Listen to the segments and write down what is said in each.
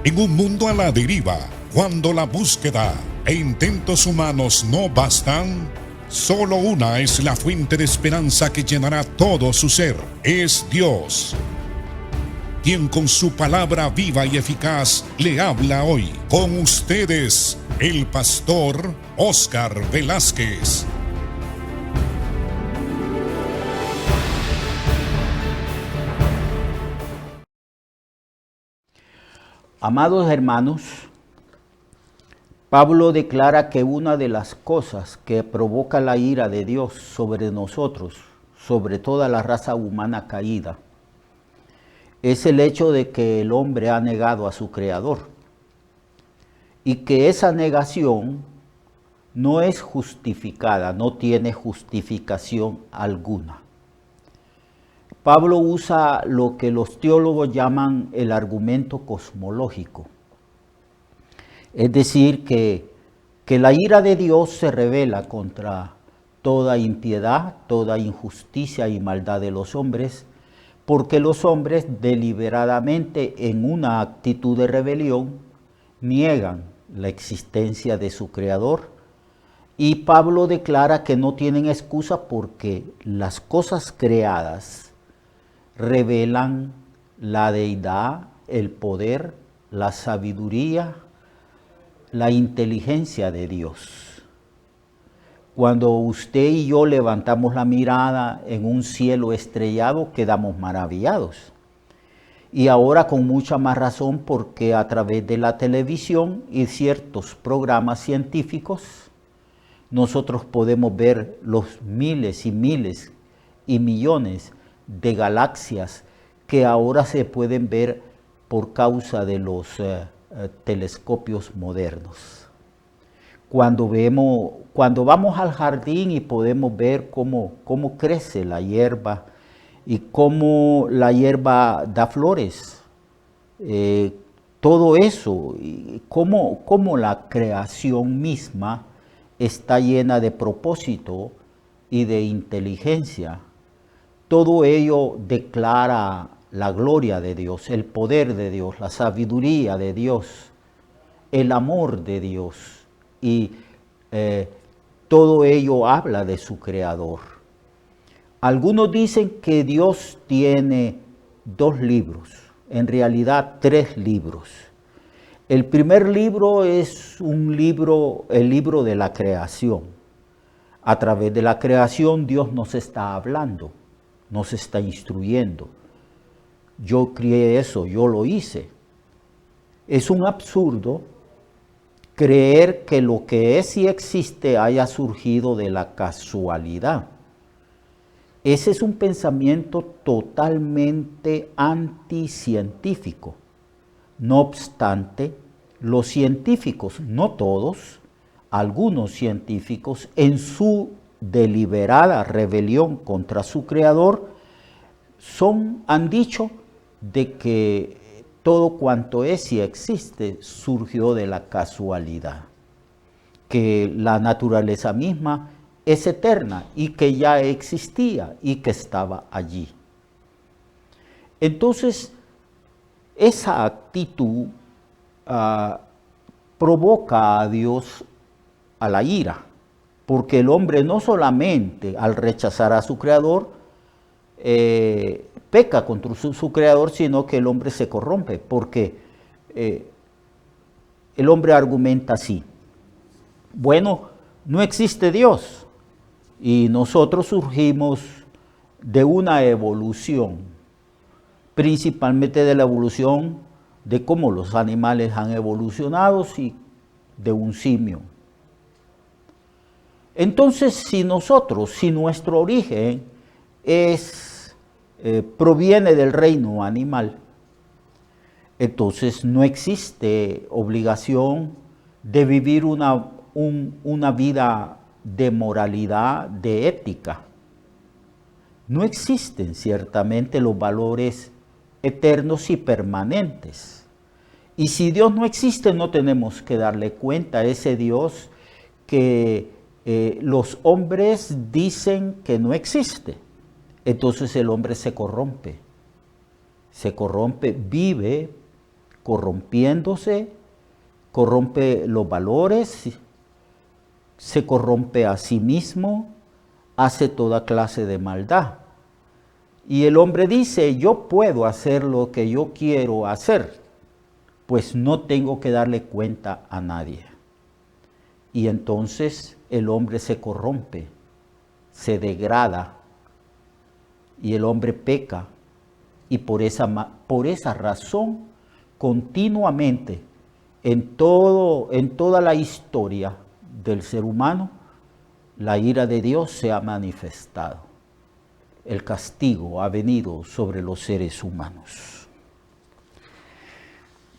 En un mundo a la deriva, cuando la búsqueda e intentos humanos no bastan, solo una es la fuente de esperanza que llenará todo su ser. Es Dios, quien con su palabra viva y eficaz le habla hoy. Con ustedes, el pastor Óscar Velázquez. Amados hermanos, Pablo declara que una de las cosas que provoca la ira de Dios sobre nosotros, sobre toda la raza humana caída, es el hecho de que el hombre ha negado a su Creador y que esa negación no es justificada, no tiene justificación alguna. Pablo usa lo que los teólogos llaman el argumento cosmológico. Es decir, que la ira de Dios se revela contra toda impiedad, toda injusticia y maldad de los hombres, porque los hombres deliberadamente en una actitud de rebelión niegan la existencia de su Creador. Y Pablo declara que no tienen excusa porque las cosas creadas revelan la deidad, el poder, la sabiduría, la inteligencia de Dios. Cuando usted y yo levantamos la mirada en un cielo estrellado, quedamos maravillados. Y ahora con mucha más razón porque a través de la televisión y ciertos programas científicos, nosotros podemos ver los miles y miles y millones de galaxias que ahora se pueden ver por causa de los telescopios modernos. Cuando vamos al jardín y podemos ver cómo crece la hierba y cómo la hierba da flores, todo eso, y cómo la creación misma está llena de propósito y de inteligencia. Todo ello declara la gloria de Dios, el poder de Dios, la sabiduría de Dios, el amor de Dios. Y todo ello habla de su Creador. Algunos dicen que Dios tiene 2 libros, en realidad 3 libros. El primer libro es el libro de la creación. A través de la creación Dios nos está hablando, nos está instruyendo. Yo creé eso, yo lo hice. Es un absurdo creer que lo que es y existe haya surgido de la casualidad. Ese es un pensamiento totalmente anticientífico. No obstante, los científicos, no todos, algunos científicos, en su deliberada rebelión contra su Creador, han dicho de que todo cuanto es y existe surgió de la casualidad, que la naturaleza misma es eterna y que ya existía y que estaba allí. Entonces, esa actitud provoca a Dios a la ira, porque el hombre no solamente al rechazar a su Creador peca contra su Creador, sino que el hombre se corrompe, porque el hombre argumenta así: bueno, no existe Dios y nosotros surgimos de una evolución, principalmente de la evolución de cómo los animales han evolucionado y de un simio. Entonces, si nuestro origen proviene del reino animal, entonces no existe obligación de vivir una vida de moralidad, de ética. No existen ciertamente los valores eternos y permanentes. Y si Dios no existe, no tenemos que darle cuenta a ese Dios que los hombres dicen que no existe. Entonces el hombre se corrompe, vive corrompiéndose, corrompe los valores, se corrompe a sí mismo, hace toda clase de maldad. Y el hombre dice, yo puedo hacer lo que yo quiero hacer, pues no tengo que darle cuenta a nadie. Y entonces el hombre se corrompe, se degrada, y el hombre peca. Y por esa razón, continuamente, en toda la historia del ser humano, la ira de Dios se ha manifestado. El castigo ha venido sobre los seres humanos.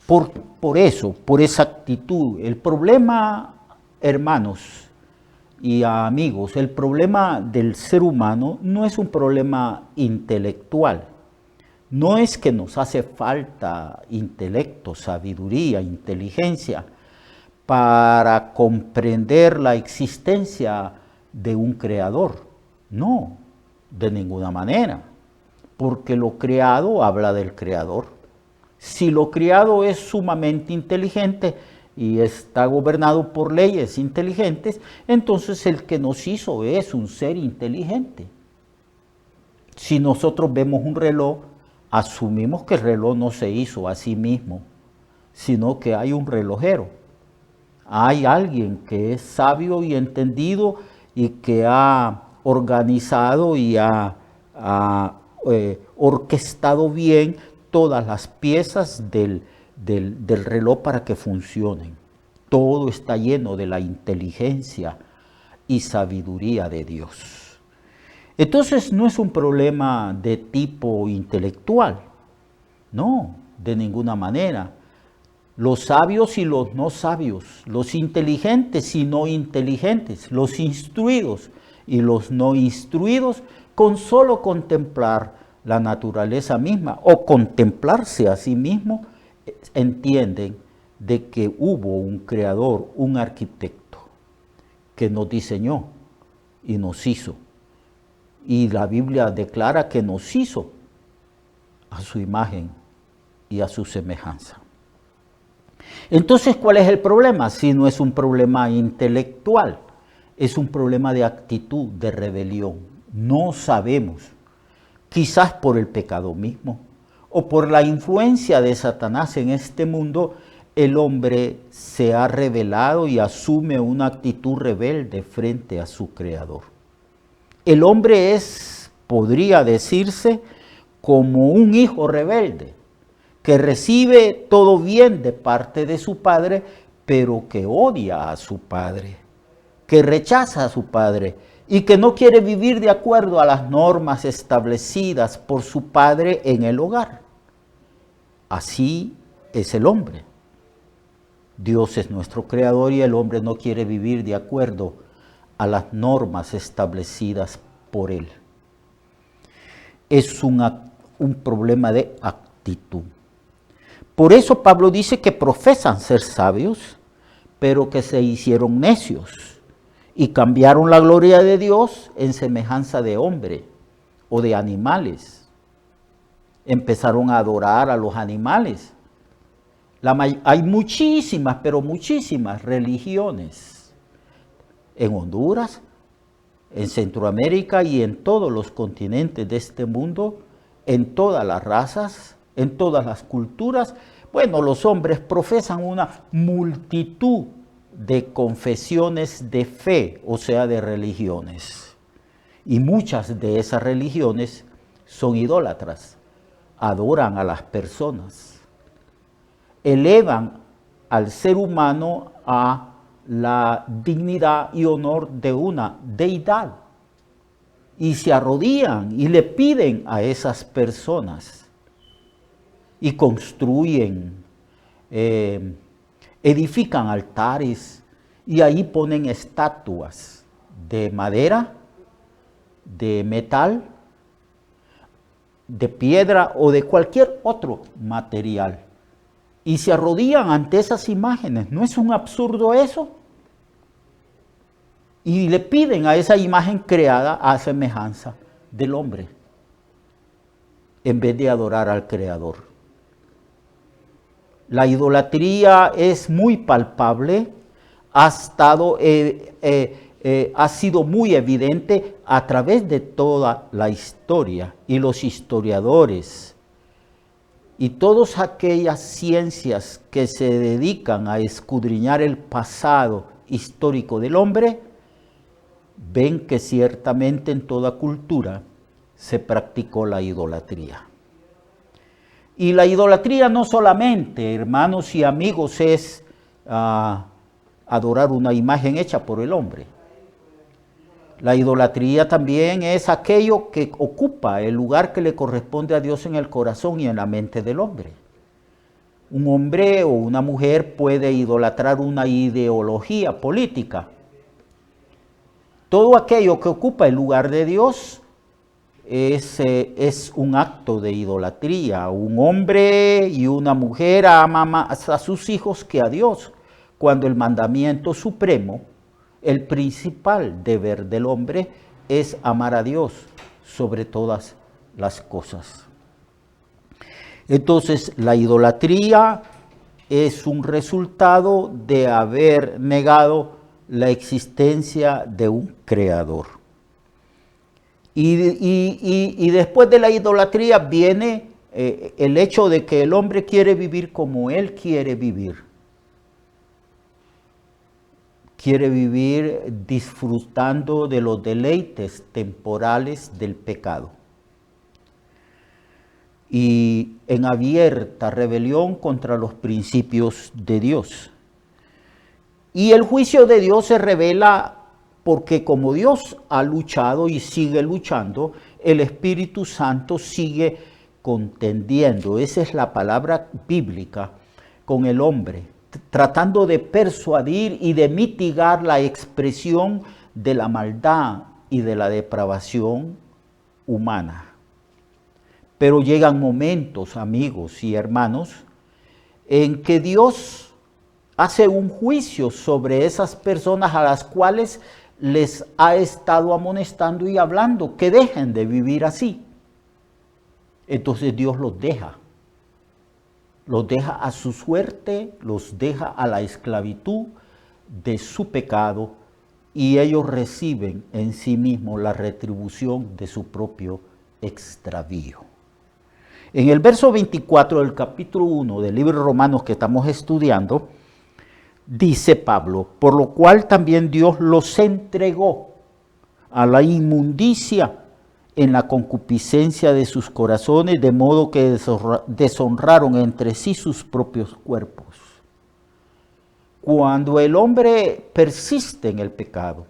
Por esa actitud, el problema, hermanos y amigos, el problema del ser humano no es un problema intelectual. No es que nos hace falta intelecto, sabiduría, inteligencia para comprender la existencia de un creador. No, de ninguna manera, porque lo creado habla del creador. Si lo creado es sumamente inteligente y está gobernado por leyes inteligentes, entonces el que nos hizo es un ser inteligente. Si nosotros vemos un reloj, asumimos que el reloj no se hizo a sí mismo, sino que hay un relojero. Hay alguien que es sabio y entendido y que ha organizado y ha orquestado bien todas las piezas del reloj para que funcionen. Todo está lleno de la inteligencia y sabiduría de Dios. Entonces no es un problema de tipo intelectual, no, de ninguna manera. Los sabios y los no sabios, los inteligentes y no inteligentes, los instruidos y los no instruidos, con solo contemplar la naturaleza misma o contemplarse a sí mismo, entienden de que hubo un creador, un arquitecto, que nos diseñó y nos hizo. Y la Biblia declara que nos hizo a su imagen y a su semejanza. Entonces, ¿cuál es el problema? Si no es un problema intelectual, es un problema de actitud, de rebelión. No sabemos, quizás por el pecado mismo o por la influencia de Satanás en este mundo, el hombre se ha rebelado y asume una actitud rebelde frente a su Creador. El hombre es, podría decirse, como un hijo rebelde, que recibe todo bien de parte de su padre, pero que odia a su padre, que rechaza a su padre y que no quiere vivir de acuerdo a las normas establecidas por su padre en el hogar. Así es el hombre. Dios es nuestro creador y el hombre no quiere vivir de acuerdo a las normas establecidas por él. Es un problema de actitud. Por eso Pablo dice que profesan ser sabios, pero que se hicieron necios y cambiaron la gloria de Dios en semejanza de hombre o de animales. Empezaron a adorar a los animales. Hay muchísimas, pero muchísimas religiones en Honduras, en Centroamérica y en todos los continentes de este mundo, en todas las razas, en todas las culturas. Bueno, los hombres profesan una multitud de confesiones de fe, o sea, de religiones. Y muchas de esas religiones son idólatras, adoran a las personas, elevan al ser humano a la dignidad y honor de una deidad y se arrodillan y le piden a esas personas y construyen, edifican altares y ahí ponen estatuas de madera, de metal, de piedra o de cualquier otro material. Y se arrodillan ante esas imágenes. ¿No es un absurdo eso? Y le piden a esa imagen creada a semejanza del hombre, en vez de adorar al Creador. La idolatría es muy palpable, ha sido muy evidente a través de toda la historia, y los historiadores y todas aquellas ciencias que se dedican a escudriñar el pasado histórico del hombre, ven que ciertamente en toda cultura se practicó la idolatría. Y la idolatría no solamente, hermanos y amigos, es adorar una imagen hecha por el hombre. La idolatría también es aquello que ocupa el lugar que le corresponde a Dios en el corazón y en la mente del hombre. Un hombre o una mujer puede idolatrar una ideología política. Todo aquello que ocupa el lugar de Dios es un acto de idolatría. Un hombre y una mujer aman más a sus hijos que a Dios, cuando el mandamiento supremo, el principal deber del hombre, es amar a Dios sobre todas las cosas. Entonces, la idolatría es un resultado de haber negado la existencia de un creador. Y después de la idolatría viene el hecho de que el hombre quiere vivir como él quiere vivir. Quiere vivir disfrutando de los deleites temporales del pecado. Y en abierta rebelión contra los principios de Dios. Y el juicio de Dios se revela porque como Dios ha luchado y sigue luchando, el Espíritu Santo sigue contendiendo, esa es la palabra bíblica, con el hombre, tratando de persuadir y de mitigar la expresión de la maldad y de la depravación humana. Pero llegan momentos, amigos y hermanos, en que Dios hace un juicio sobre esas personas a las cuales les ha estado amonestando y hablando que dejen de vivir así. Entonces Dios los deja a su suerte, los deja a la esclavitud de su pecado, y ellos reciben en sí mismos la retribución de su propio extravío. En el verso 24 del capítulo 1 del libro de Romanos que estamos estudiando, dice Pablo, por lo cual también Dios los entregó a la inmundicia en la concupiscencia de sus corazones, de modo que deshonraron entre sí sus propios cuerpos. Cuando el hombre persiste en el pecado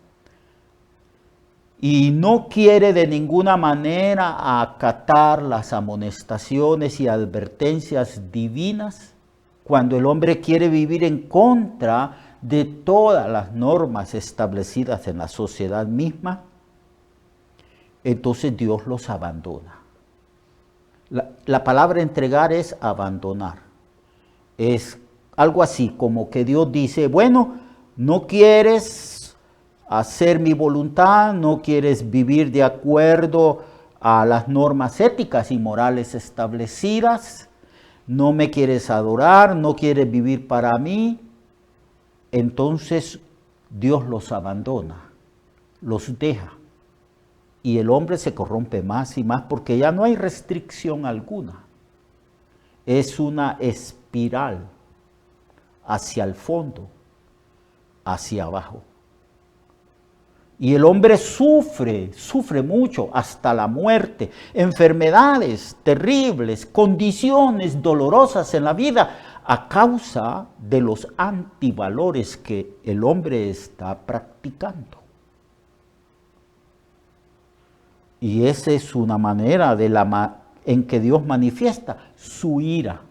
y no quiere de ninguna manera acatar las amonestaciones y advertencias divinas, cuando el hombre quiere vivir en contra de todas las normas establecidas en la sociedad misma, entonces Dios los abandona. La palabra entregar es abandonar. Es algo así como que Dios dice, bueno, no quieres hacer mi voluntad, no quieres vivir de acuerdo a las normas éticas y morales establecidas, no me quieres adorar, no quieres vivir para mí, entonces Dios los abandona, los deja. Y el hombre se corrompe más y más porque ya no hay restricción alguna. Es una espiral hacia el fondo, hacia abajo. Y el hombre sufre mucho hasta la muerte, enfermedades terribles, condiciones dolorosas en la vida a causa de los antivalores que el hombre está practicando. Y esa es una manera en que Dios manifiesta su ira,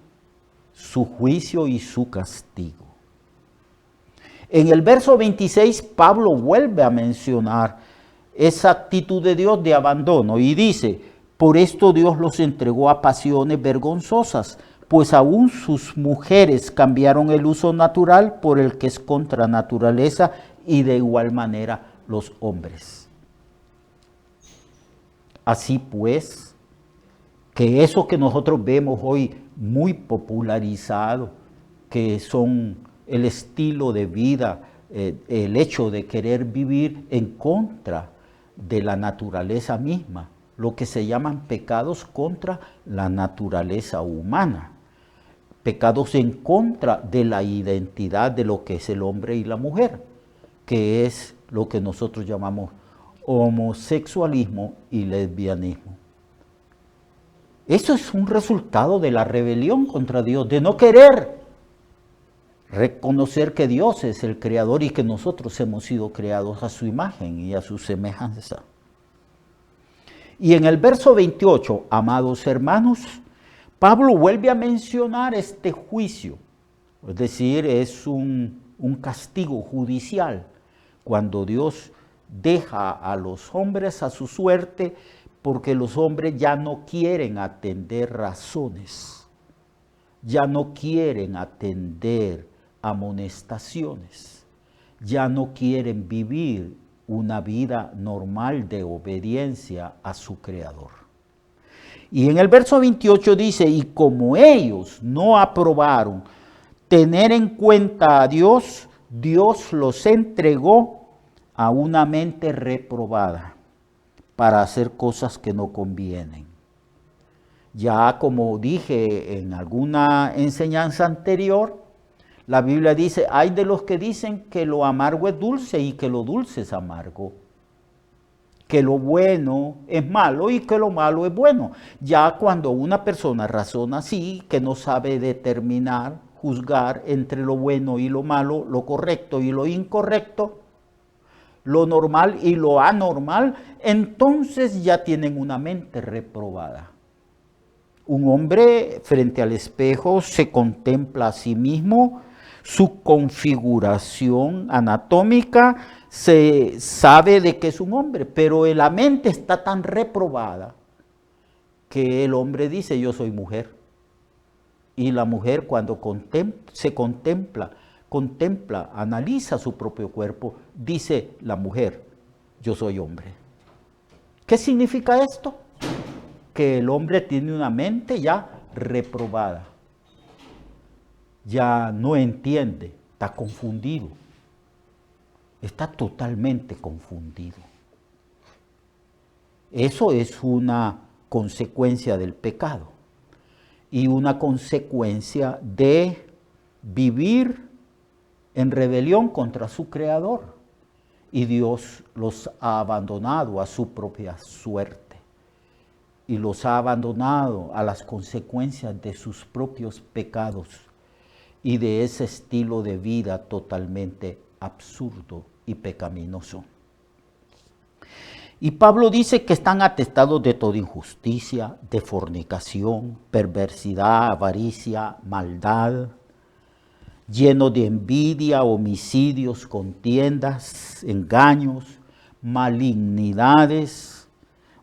su juicio y su castigo. En el verso 26, Pablo vuelve a mencionar esa actitud de Dios de abandono y dice, por esto Dios los entregó a pasiones vergonzosas, pues aún sus mujeres cambiaron el uso natural por el que es contra naturaleza, y de igual manera los hombres. Así pues, que eso que nosotros vemos hoy muy popularizado, que son el estilo de vida, el hecho de querer vivir en contra de la naturaleza misma, lo que se llaman pecados contra la naturaleza humana, pecados en contra de la identidad de lo que es el hombre y la mujer, que es lo que nosotros llamamos homosexualismo y lesbianismo. Eso es un resultado de la rebelión contra Dios, de no querer reconocer que Dios es el creador y que nosotros hemos sido creados a su imagen y a su semejanza. Y en el verso 28, amados hermanos, Pablo vuelve a mencionar este juicio, es decir, es un castigo judicial, cuando Dios deja a los hombres a su suerte, porque los hombres ya no quieren atender razones, ya no quieren atender amonestaciones, ya no quieren vivir una vida normal de obediencia a su Creador. Y en el verso 28 dice, y como ellos no aprobaron tener en cuenta a Dios, Dios los entregó a una mente reprobada para hacer cosas que no convienen. Ya como dije en alguna enseñanza anterior, la Biblia dice, hay de los que dicen que lo amargo es dulce y que lo dulce es amargo, que lo bueno es malo y que lo malo es bueno. Ya cuando una persona razona así, que no sabe determinar, juzgar entre lo bueno y lo malo, lo correcto y lo incorrecto, lo normal y lo anormal, entonces ya tienen una mente reprobada. Un hombre frente al espejo se contempla a sí mismo, su configuración anatómica, se sabe de que es un hombre, pero la mente está tan reprobada que el hombre dice, yo soy mujer. Y la mujer cuando se contempla, analiza su propio cuerpo, dice la mujer, yo soy hombre. ¿Qué significa esto? Que el hombre tiene una mente ya reprobada, ya no entiende, está confundido, está totalmente confundido. Eso es una consecuencia del pecado y una consecuencia de vivir en rebelión contra su Creador. Y Dios los ha abandonado a su propia suerte y los ha abandonado a las consecuencias de sus propios pecados y de ese estilo de vida totalmente absurdo y pecaminoso. Y Pablo dice que están atestados de toda injusticia, de fornicación, perversidad, avaricia, maldad, llenos de envidia, homicidios, contiendas, engaños, malignidades,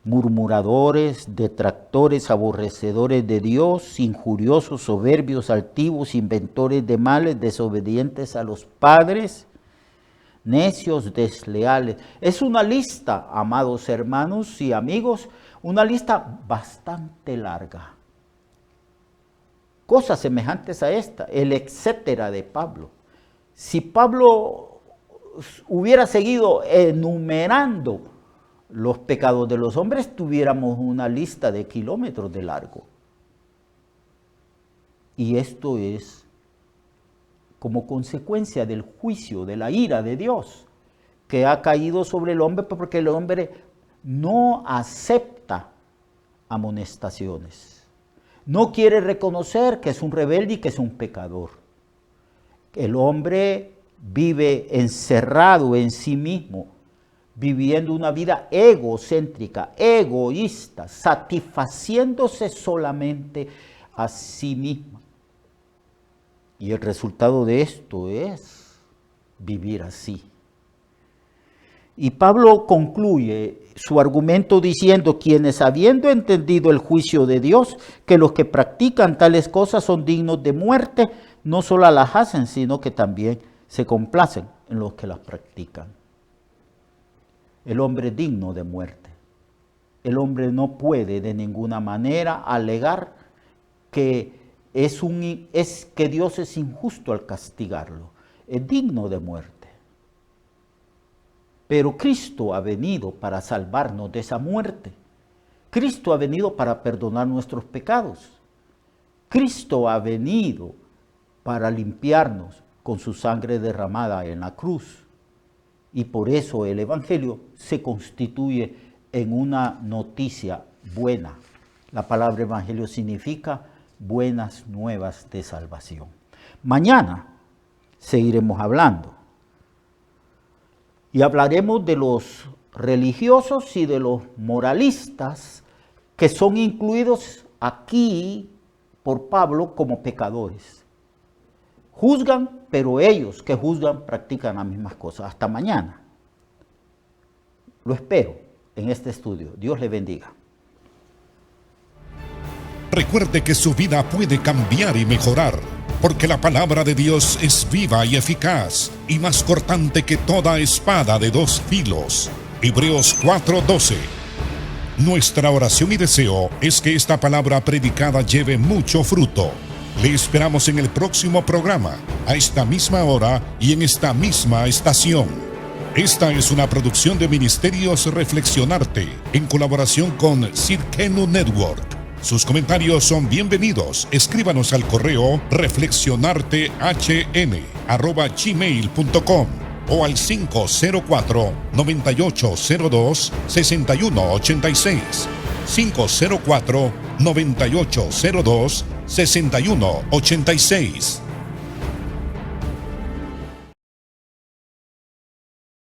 murmuradores, detractores, aborrecedores de Dios, injuriosos, soberbios, altivos, inventores de males, desobedientes a los padres, necios, desleales. Es una lista, amados hermanos y amigos, una lista bastante larga. Cosas semejantes a esta, el etcétera de Pablo. Si Pablo hubiera seguido enumerando los pecados de los hombres, tuviéramos una lista de kilómetros de largo. Y esto es como consecuencia del juicio, de la ira de Dios, que ha caído sobre el hombre porque el hombre no acepta amonestaciones. No quiere reconocer que es un rebelde y que es un pecador. El hombre vive encerrado en sí mismo, viviendo una vida egocéntrica, egoísta, satisfaciéndose solamente a sí mismo. Y el resultado de esto es vivir así. Y Pablo concluye su argumento diciendo, quienes habiendo entendido el juicio de Dios, que los que practican tales cosas son dignos de muerte, no solo las hacen, sino que también se complacen en los que las practican. El hombre es digno de muerte. El hombre no puede de ninguna manera alegar que es que Dios es injusto al castigarlo, es digno de muerte. Pero Cristo ha venido para salvarnos de esa muerte. Cristo ha venido para perdonar nuestros pecados. Cristo ha venido para limpiarnos con su sangre derramada en la cruz. Y por eso el Evangelio se constituye en una noticia buena. La palabra Evangelio significa buenas nuevas de salvación. Mañana seguiremos hablando. Y hablaremos de los religiosos y de los moralistas que son incluidos aquí por Pablo como pecadores. Juzgan, pero ellos que juzgan practican las mismas cosas. Hasta mañana. Lo espero en este estudio. Dios le bendiga. Recuerde que su vida puede cambiar y mejorar, porque la palabra de Dios es viva y eficaz, y más cortante que toda espada de dos filos. Hebreos 4:12. Nuestra oración y deseo es que esta palabra predicada lleve mucho fruto. Le esperamos en el próximo programa, a esta misma hora y en esta misma estación. Esta es una producción de Ministerios Reflexionarte, en colaboración con Sirkenu Network. Sus comentarios son bienvenidos. Escríbanos al correo reflexionartehn@gmail.com o al 504-9802-6186. 504-9802-6186.